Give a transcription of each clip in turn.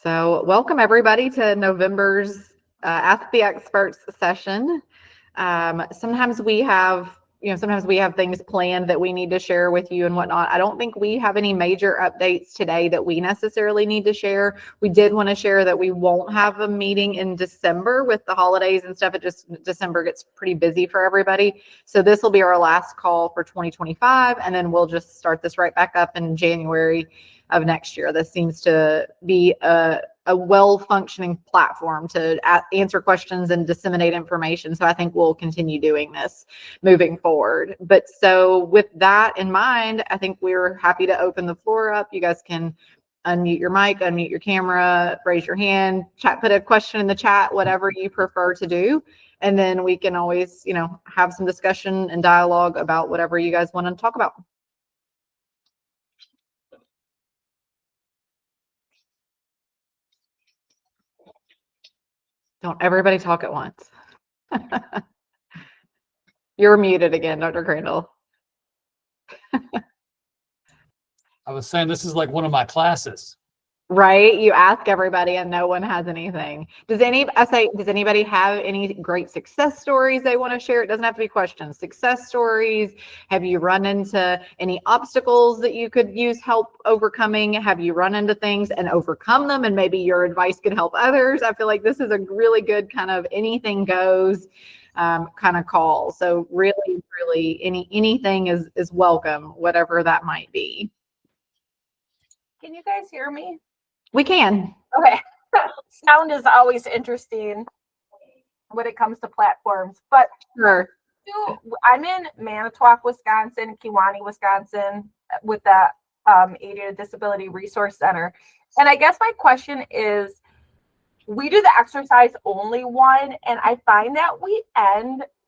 So welcome everybody to November's Ask the Experts session. Sometimes we have things planned that we need to share with you and whatnot. I don't think we have any major updates today that we necessarily need to share. We did want to share that we won't have a meeting in December with the holidays and stuff. December gets pretty busy for everybody. So this will be our last call for 2025, and then we'll just start this right back up in January of next year. This seems to be a well-functioning platform to answer questions and disseminate information. So I think we'll continue doing this moving forward. But so with that in mind, I think we're happy to open the floor up. You guys can unmute your mic, unmute your camera, raise your hand, put a question in the chat, whatever you prefer to do. And then we can always, have some discussion and dialogue about whatever you guys want to talk about. Don't everybody talk at once. You're muted again, Dr. Crandall. I was saying this is like one of my classes. Right? You ask everybody and no one has anything. Does anybody have any great success stories they want to share? It doesn't have to be questions. Success stories. Have you run into any obstacles that you could use help overcoming? Have you run into things and overcome them, and maybe your advice could help others? I feel like this is a really good kind of anything goes kind of call. So really anything is welcome, whatever that might be. Can you guys hear me? We can. Okay. Sound is always interesting when it comes to platforms, but sure. I'm in Manitowoc, Wisconsin, Kewanee, Wisconsin, with the ADA Disability Resource Center. And I guess my question is, we do the exercise only one, and I find that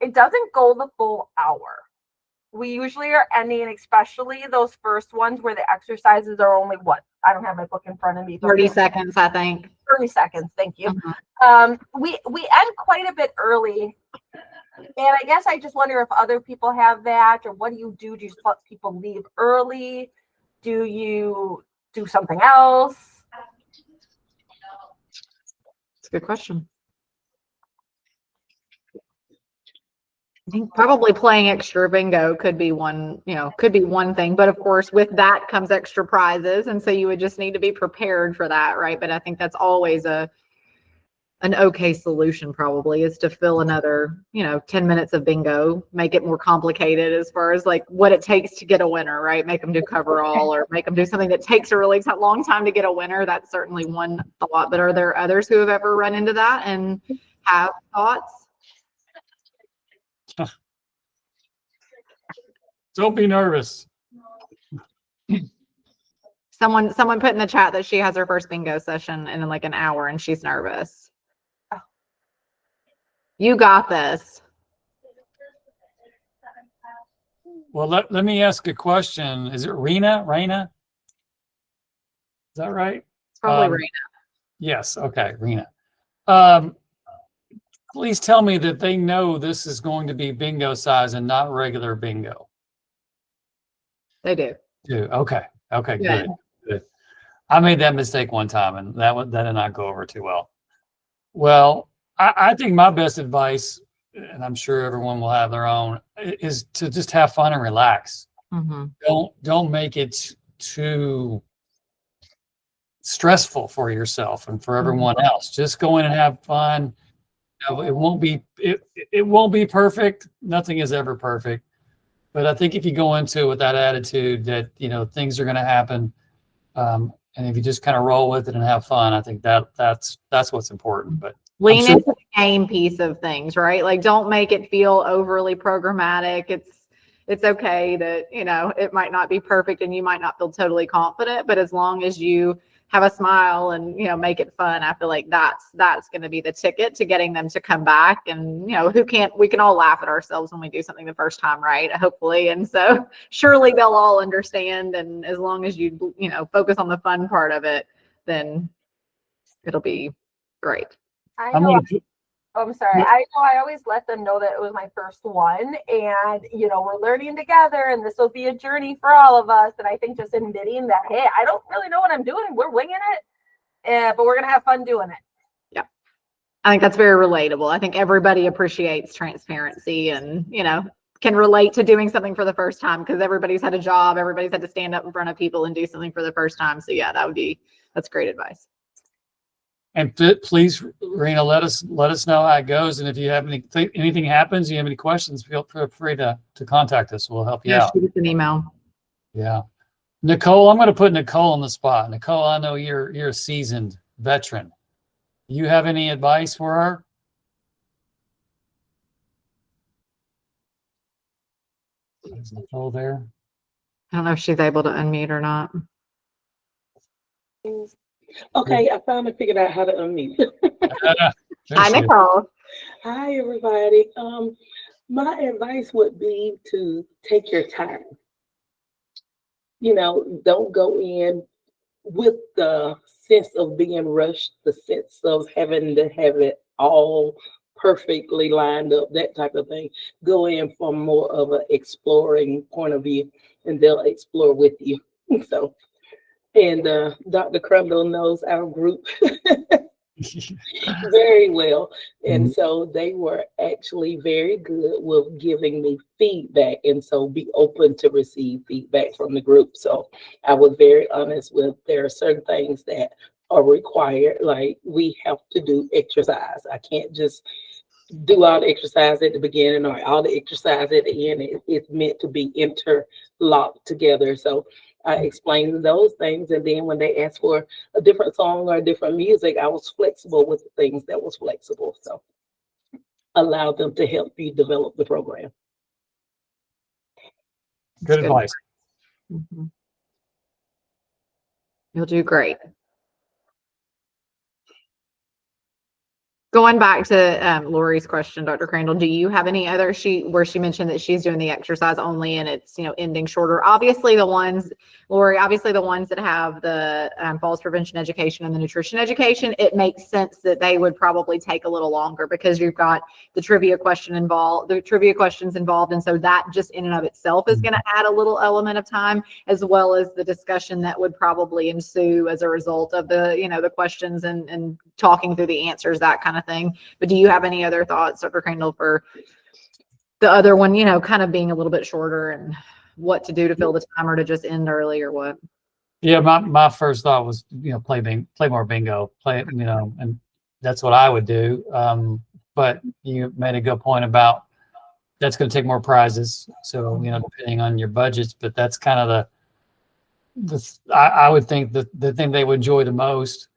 it doesn't go the full hour. We usually are ending, especially those first ones where the exercises are only I don't have my book in front of me. 30 seconds, I think. 30 seconds, thank you. We end quite a bit early. And I guess I just wonder if other people have that, or what do you do? Do you just let people leave early? Do you do something else? That's a good question. I think probably playing extra bingo could be one thing, but of course with that comes extra prizes, and so you would just need to be prepared for that, right? But I think that's always an okay solution, probably, is to fill another 10 minutes of bingo, make it more complicated as far as like what it takes to get a winner, right? Make them do coverall, or make them do something that takes a really long time to get a winner. That's certainly one thought. But are there others who have ever run into that and have thoughts? Don't be nervous. Someone put in the chat that she has her first bingo session in like an hour and she's nervous. Oh. You got this. Well, let me ask a question. Is it Rena? Is that right? It's probably Rena. Yes. Okay, Rena. Please tell me that they know this is going to be bingo size and not regular bingo. They do. Okay. Good. I made that mistake one time, and that did not go over too well. Well, I think my best advice, and I'm sure everyone will have their own, is to just have fun and relax. Mm-hmm. Don't make it too stressful for yourself and for everyone else. Just go in and have fun. It won't be perfect. Nothing is ever perfect. But I think if you go into it with that attitude that, things are going to happen, and if you just kind of roll with it and have fun, I think that's what's important. But lean into the game piece of things, right? Like, don't make it feel overly programmatic. It's okay that, it might not be perfect and you might not feel totally confident, but as long as you have a smile and, make it fun, I feel like that's going to be the ticket to getting them to come back. And, we can all laugh at ourselves when we do something the first time, right? Hopefully. And so surely they'll all understand. And as long as you focus on the fun part of it, then it'll be great. I'm sorry. I always let them know that it was my first one, and we're learning together, and this will be a journey for all of us. And I think just admitting that, hey, I don't really know what I'm doing, we're winging it, but we're going to have fun doing it. I think that's very relatable. I think everybody appreciates transparency and, can relate to doing something for the first time because everybody's had a job, everybody's had to stand up in front of people and do something for the first time. So yeah, that's great advice. And please, Rena, let us know how it goes. And if you have anything happens, you have any questions, feel free to contact us. We'll help you out. Shoot us an email. Yeah. Nicole, I'm going to put Nicole on the spot. Nicole, I know you're a seasoned veteran. You have any advice for her? Is Nicole there? I don't know if she's able to unmute or not. Okay, I finally figured out how to unmute. Hi, Nicole. Hi, everybody. My advice would be to take your time. Don't go in with the sense of being rushed, the sense of having to have it all perfectly lined up, that type of thing. Go in from more of an exploring point of view, and they'll explore with you. So, and Dr. Crumble knows our group very well. And so they were actually very good with giving me feedback. And so be open to receive feedback from the group. So I was very honest with there are certain things that are required. Like we have to do exercise. I can't just do all the exercise at the beginning or all the exercise at the end. It's meant to be interlocked together. So I explained those things, and then when they asked for a different song or a different music, I was flexible with the things that was flexible. So allow them to help you develop the program. Good advice. Mm-hmm. You'll do great. Going back to Lori's question, Dr. Crandall, do you have any other where she mentioned that she's doing the exercise only and it's, ending shorter? Obviously the ones, Lori, that have the falls prevention education and the nutrition education, it makes sense that they would probably take a little longer because you've got the trivia questions involved. And so that just in and of itself is going to add a little element of time, as well as the discussion that would probably ensue as a result of the, the questions and talking through the answers, that kind of thing. But do you have any other thoughts, Dr. Crandall, for the other one, kind of being a little bit shorter and what to do to fill the time or to just end early or what? Yeah, my first thought was, play more bingo, and that's what I would do. But you made a good point about that's going to take more prizes. So, depending on your budgets, but that's kind of I would think the thing they would enjoy the most.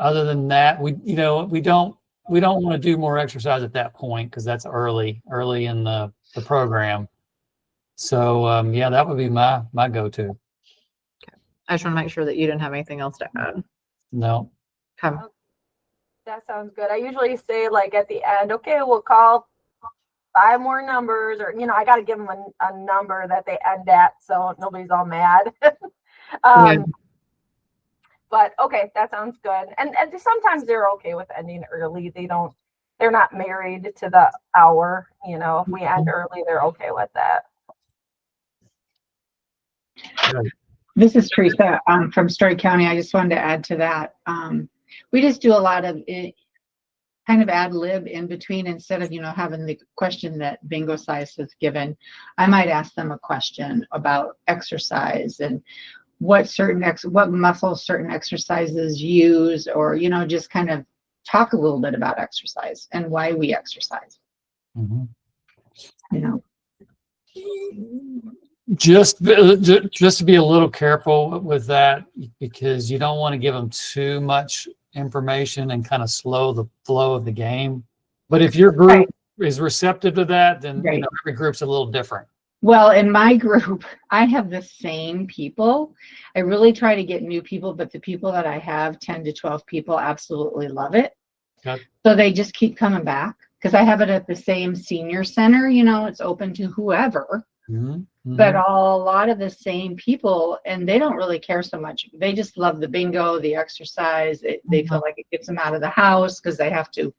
Other than that, we don't want to do more exercise at that point because that's early in the program. So yeah, that would be my go-to. Okay. I just want to make sure that you didn't have anything else to add. No. Okay. That sounds good. I usually say like at the end, okay, we'll call 5 more numbers, or I got to give them a number that they end at so nobody's all mad. Yeah. But okay, that sounds good. And sometimes they're okay with ending early. They're not married to the hour. If we end early, they're okay with that. This is Teresa from Story County. I just wanted to add to that. We just do a lot of kind of ad lib in between instead of, having the question that Bingo Size has given. I might ask them a question about exercise and what muscles certain exercises use, or, just kind of talk a little bit about exercise and why we exercise. Mm-hmm. Just to be a little careful with that, because you don't want to give them too much information and kind of slow the flow of the game. But if your group is receptive to that, then every group's a little different. Well, in my group, I have the same people. I really try to get new people, but the people that I have, 10 to 12 people, absolutely love it. Okay. So they just keep coming back because I have it at the same senior center. It's open to whoever. Mm-hmm. But a lot of the same people, and they don't really care so much. They just love the bingo, the exercise. They feel like it gets them out of the house because they have to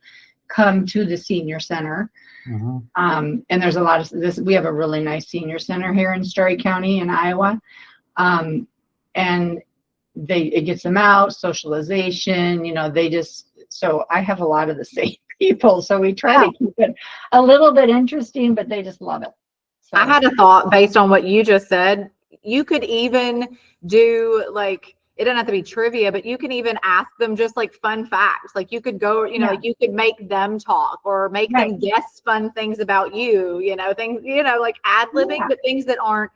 come to the senior center. Mm-hmm. And there's a lot of this. We have a really nice senior center here in Story County in Iowa. And it gets them out, socialization, so I have a lot of the same people. So we try to keep it a little bit interesting, but they just love it. So. I had a thought based on what you just said. You could even do like, it doesn't have to be trivia, but you can even ask them just like fun facts. Like you could go, like you could make them talk or make them guess fun things about you, things, like ad-libbing, but things that aren't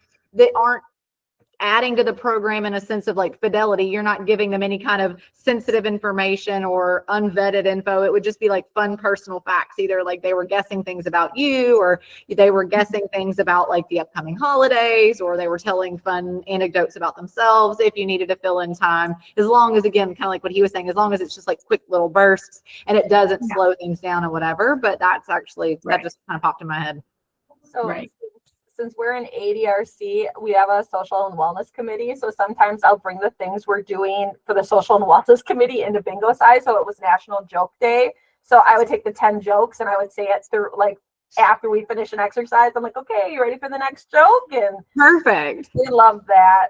adding to the program in a sense of like fidelity. You're not giving them any kind of sensitive information or unvetted info. It would just be like fun personal facts. Either like they were guessing things about you, or they were guessing things about like the upcoming holidays, or they were telling fun anecdotes about themselves if you needed to fill in time. As long as, again, kind of like what he was saying, as long as it's just like quick little bursts and it doesn't slow things down or whatever. But that's actually, that just kind of popped in my head. So since we're in ADRC, we have a social and wellness committee. So sometimes I'll bring the things we're doing for the social and wellness committee into bingo size. So it was National Joke Day. So I would take the 10 jokes and I would say it through, like, after we finish an exercise, I'm like, okay, you ready for the next joke? And perfect. We love that.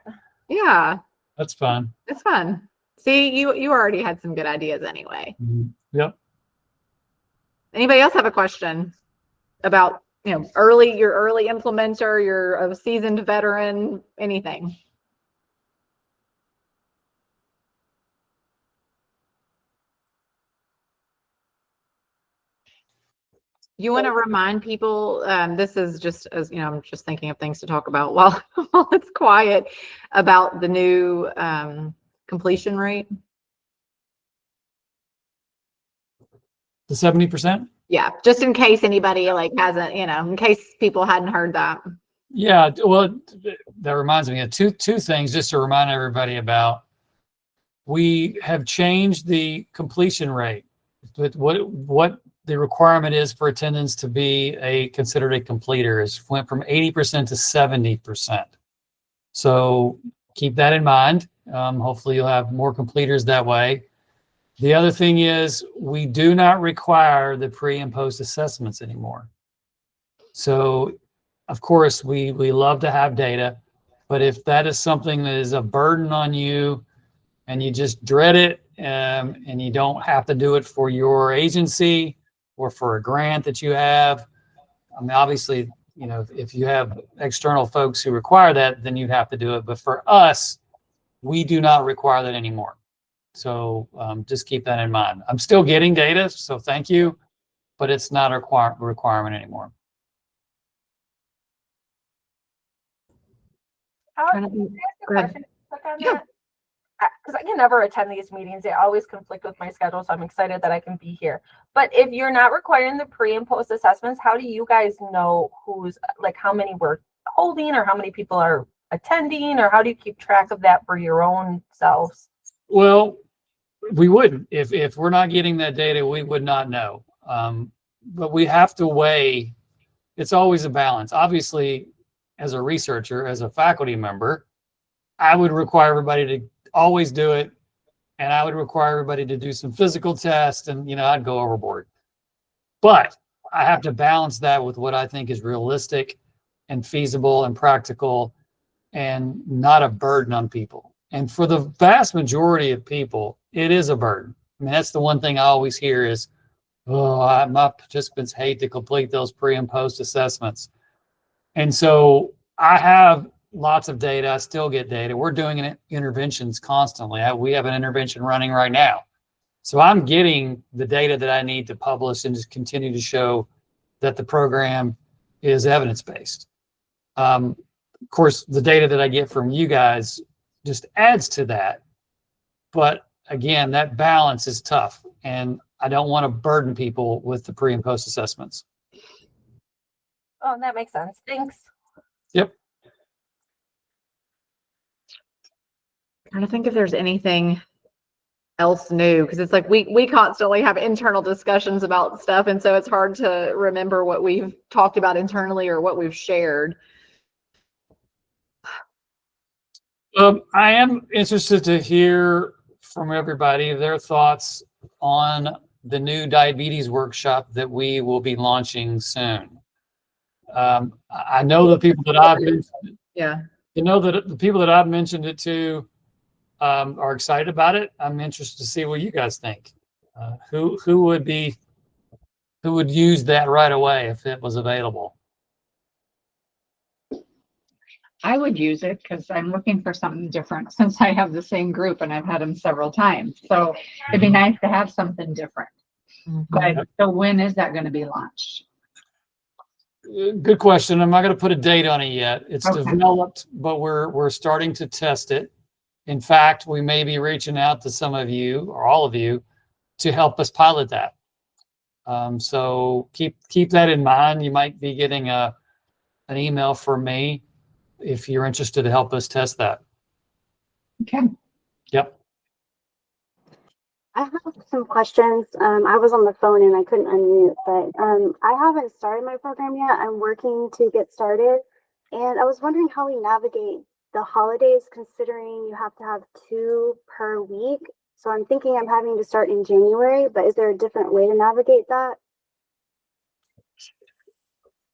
Yeah. That's fun. It's fun. See, you already had some good ideas anyway. Yep. Anybody else have a question about, your early implementer, you're a seasoned veteran, anything? You want to remind people, this is just as, I'm just thinking of things to talk about while it's quiet, about the new completion rate. The 70%? Yeah, just in case anybody hasn't, in case people hadn't heard that. Yeah, well, that reminds me of two things just to remind everybody about. We have changed the completion rate. What the requirement is for attendance to be considered a completer went from 80% to 70%. So keep that in mind. Hopefully you'll have more completers that way. The other thing is we do not require the pre and post assessments anymore. So of course we love to have data, but if that is something that is a burden on you and you just dread it, and you don't have to do it for your agency or for a grant that you have, I mean, obviously, if you have external folks who require that, then you'd have to do it. But for us, we do not require that anymore. So just keep that in mind. I'm still getting data, so thank you, but it's not a requirement anymore. Can I ask a question on that? Because I can never attend these meetings. They always conflict with my schedule, so I'm excited that I can be here. But if you're not requiring the pre and post assessments, how do you guys know how many we're holding, or how many people are attending, or how do you keep track of that for your own selves? Well, we wouldn't. If we're not getting that data, we would not know. But we have to weigh. It's always a balance. Obviously, as a researcher, as a faculty member, I would require everybody to always do it, and I would require everybody to do some physical tests, and I'd go overboard. But I have to balance that with what I think is realistic and feasible and practical and not a burden on people. And for the vast majority of people, it is a burden. I mean, that's the one thing I always hear is, my participants hate to complete those pre and post assessments. And so I have lots of data. I still get data. We're doing interventions constantly. We have an intervention running right now. So I'm getting the data that I need to publish and just continue to show that the program is evidence-based. Of course, the data that I get from you guys just adds to that. But again, that balance is tough, and I don't want to burden people with the pre and post assessments. Oh, that makes sense. Thanks. Yep. Trying to think if there's anything else new, because it's like we constantly have internal discussions about stuff, and so it's hard to remember what we've talked about internally or what we've shared. I am interested to hear from everybody their thoughts on the new diabetes workshop that we will be launching soon. I know the people that I've mentioned, Yeah. that the people that I've mentioned it to are excited about it. I'm interested to see what you guys think. Who would use that right away if it was available? I would use it because I'm looking for something different since I have the same group and I've had them several times. So it'd be nice to have something different. But so when is that going to be launched? Good question. I'm not going to put a date on it yet. It's Okay. developed, but we're starting to test it. In fact, we may be reaching out to some of you or all of you to help us pilot that. So keep that in mind. You might be getting an email from me if you're interested to help us test that. Okay. Yep. I have some questions. I was on the phone and I couldn't unmute, but I haven't started my program yet. I'm working to get started. And I was wondering how we navigate the holidays, considering you have to have 2 per week. So I'm thinking I'm having to start in January, but is there a different way to navigate that?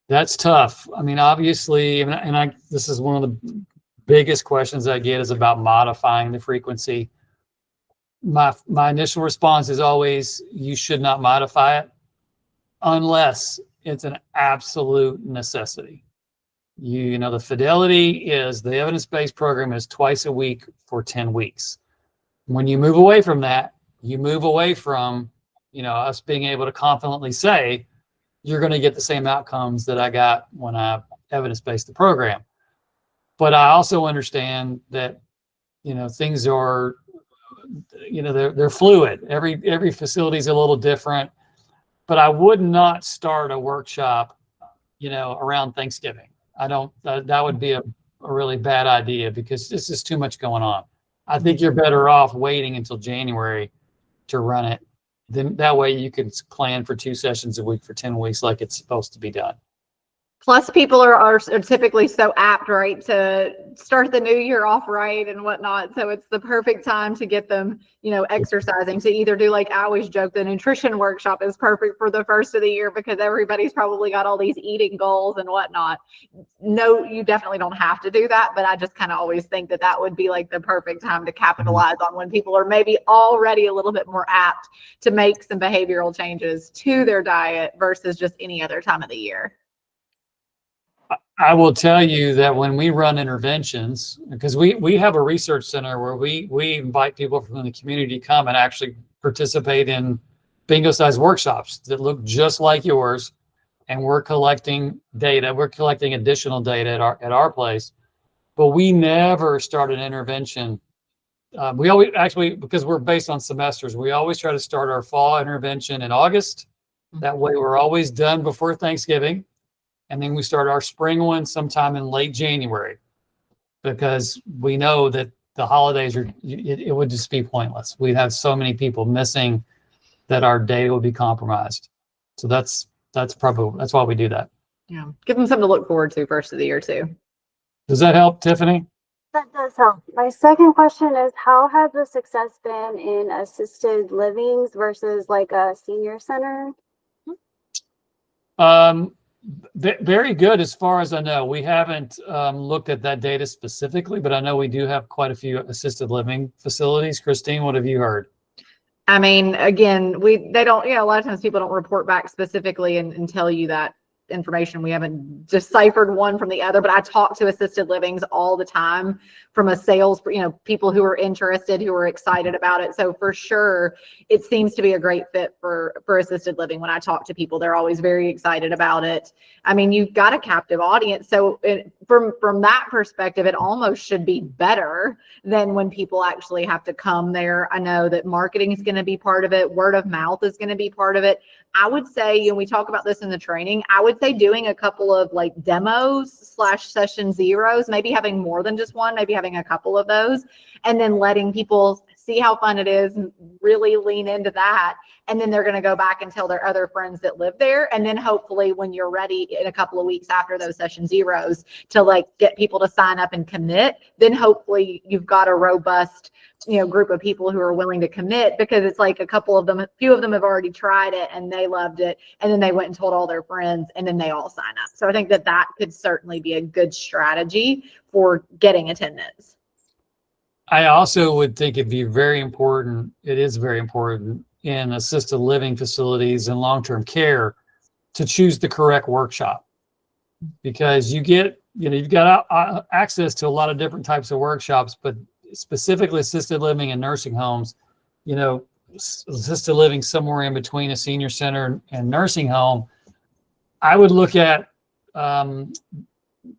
That's tough. I mean, obviously, this is one of the biggest questions I get is about modifying the frequency. My initial response is always, you should not modify it unless it's an absolute necessity. The Fidelity is the evidence-based program is twice a week for 10 weeks. When you move away from that, you move away from, us being able to confidently say, you're going to get the same outcomes that I got when I evidence-based the program. But I also understand that, things are, they're fluid. Every facility is a little different, but I would not start a workshop, around Thanksgiving. That would be a really bad idea because this is too much going on. I think you're better off waiting until January to run it. Then that way you can plan for 2 sessions a week for 10 weeks like it's supposed to be done. Plus, people are typically so apt, right, to start the new year off right and whatnot. So it's the perfect time to get them, exercising. To either do, like I always joke, the nutrition workshop is perfect for the first of the year because everybody's probably got all these eating goals and whatnot. No, you definitely don't have to do that, but I just kind of always think that would be like the perfect time to capitalize on when people are maybe already a little bit more apt to make some behavioral changes to their diet versus just any other time of the year. I will tell you that when we run interventions, because we have a research center where we invite people from the community to come and actually participate in bingo-sized workshops that look just like yours, and we're collecting data. We're collecting additional data at our place, but we never start an intervention. We always actually, because we're based on semesters, we always try to start our fall intervention in August. That way, we're always done before Thanksgiving. And then we start our spring one sometime in late January, because we know that the holidays it would just be pointless. We'd have so many people missing that our data would be compromised. So that's why we do that. Yeah. Give them something to look forward to first of the year too. Does that help, Tiffany? That does help. My second question is, how has the success been in assisted livings versus like a senior center? Very good, as far as I know. We haven't looked at that data specifically, but I know we do have quite a few assisted living facilities. Christine, what have you heard? I mean, again, they don't, a lot of times people don't report back specifically and tell you that information. We haven't deciphered one from the other, but I talk to assisted livings all the time from a sales, people who are interested, who are excited about it. So for sure, it seems to be a great fit for assisted living. When I talk to people, they're always very excited about it. I mean, you've got a captive audience. So from that perspective, it almost should be better than when people actually have to come there. I know that marketing is going to be part of it. Word of mouth is going to be part of it. I would say, we talk about this in the training, I would say doing a couple of like demos / session zeros, maybe having more than just one, maybe having a couple of those, and then letting people see how fun it is and really lean into that. And then they're going to go back and tell their other friends that live there. And then hopefully when you're ready in a couple of weeks after those session zeros to like get people to sign up and commit, then hopefully you've got a robust group of people who are willing to commit, because it's like a few of them have already tried it and they loved it. And then they went and told all their friends and then they all sign up. So I think that could certainly be a good strategy for getting attendance. I also would think it'd be very important. It is very important in assisted living facilities and long-term care to choose the correct workshop, because you've got access to a lot of different types of workshops, but specifically assisted living and nursing homes, assisted living somewhere in between a senior center and nursing home. I would look at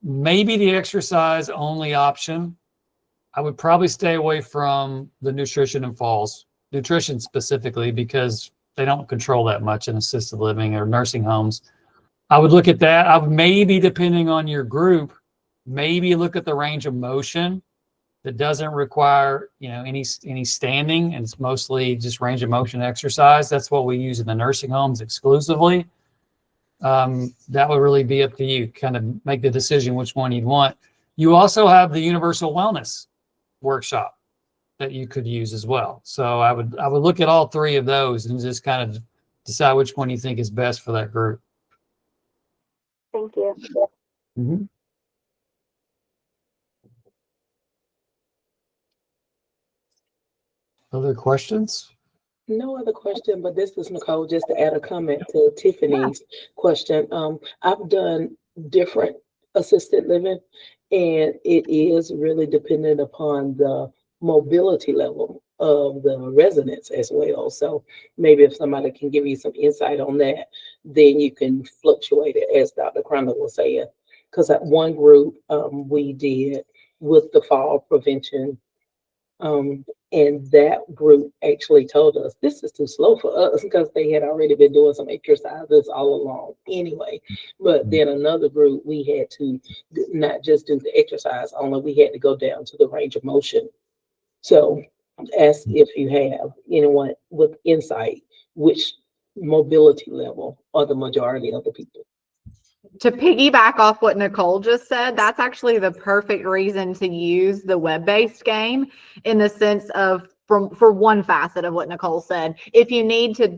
maybe the exercise only option. I would probably stay away from the nutrition and falls, nutrition specifically, because they don't control that much in assisted living or nursing homes. I would look at that. I would maybe, depending on your group, maybe look at the range of motion that doesn't require, any standing, and it's mostly just range of motion exercise. That's what we use in the nursing homes exclusively. That would really be up to you. Kind of make the decision which one you'd want. You also have the universal wellness workshop that you could use as well. So I would look at all three of those and just kind of decide which one you think is best for that group. Thank you. Mm-hmm. Other questions? No other question, but this is Nicole, just to add a comment to Tiffany's question. I've done different assisted living, and it is really dependent upon the mobility level of the residents as well. So maybe if somebody can give you some insight on that, then you can fluctuate it, as Dr. Crandall was saying. Because at one group we did with the fall prevention, and that group actually told us this is too slow for us, because they had already been doing some exercises all along anyway. But then another group, we had to not just do the exercise only, we had to go down to the range of motion. So ask if you have anyone with insight, which mobility level are the majority of the people. To piggyback off what Nicole just said, that's actually the perfect reason to use the web-based game, in the sense of, for one facet of what Nicole said. If you need to,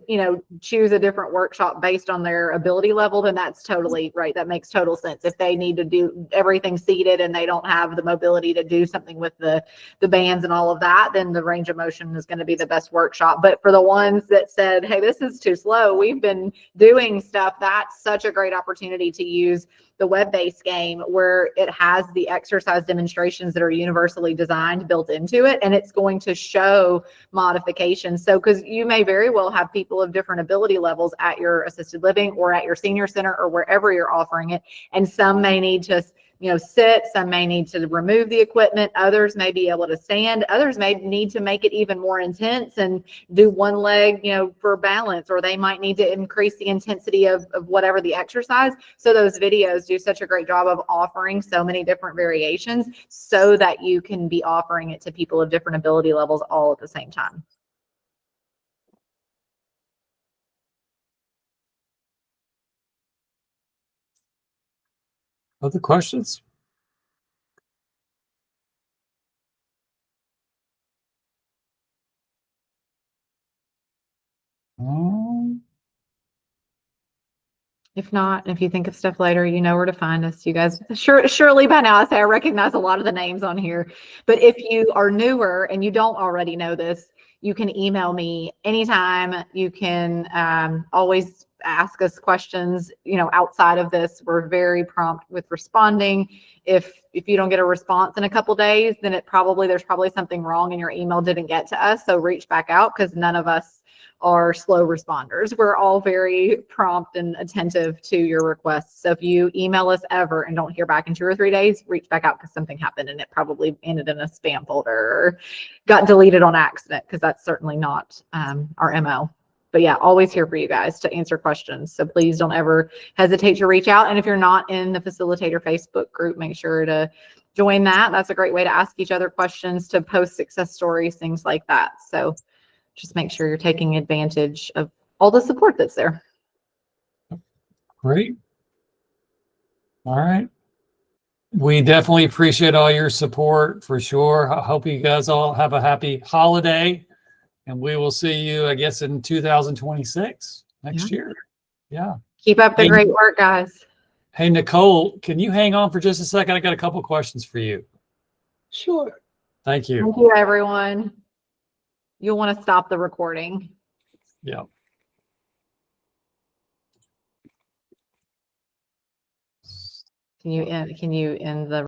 choose a different workshop based on their ability level, then that's totally right. That makes total sense. If they need to do everything seated and they don't have the mobility to do something with the bands and all of that, then the range of motion is going to be the best workshop. But for the ones that said, hey, this is too slow, we've been doing stuff, that's such a great opportunity to use the web-based game, where it has the exercise demonstrations that are universally designed built into it, and it's going to show modifications. So, because you may very well have people of different ability levels at your assisted living or at your senior center or wherever you're offering it, and some may need to sit, some may need to remove the equipment, others may be able to stand, others may need to make it even more intense and do one leg, for balance, or they might need to increase the intensity of whatever the exercise. So those videos do such a great job of offering so many different variations, so that you can be offering it to people of different ability levels all at the same time. Other questions? If not, if you think of stuff later, you know where to find us. You guys, surely by now, I recognize a lot of the names on here. But if you are newer and you don't already know this, you can email me anytime. You can always ask us questions, outside of this. We're very prompt with responding. If you don't get a response in a couple days, then there's probably something wrong and your email didn't get to us. So reach back out, because none of us are slow responders. We're all very prompt and attentive to your requests. So if you email us ever and don't hear back in 2 or 3 days, reach back out, because something happened and it probably ended in a spam folder or got deleted on accident, because that's certainly not our MO. But yeah, always here for you guys to answer questions. So please don't ever hesitate to reach out. And if you're not in the facilitator Facebook group, make sure to join that. That's a great way to ask each other questions, to post success stories, things like that. So just make sure you're taking advantage of all the support that's there. Great. All right. We definitely appreciate all your support, for sure. I hope you guys all have a happy holiday, and we will see you, I guess, in 2026 next year. Yeah. Keep up the great work, guys. Hey, Nicole, can you hang on for just a second? I got a couple questions for you. Sure. Thank you. Thank you, everyone. You'll want to stop the recording. Yeah. Can you end the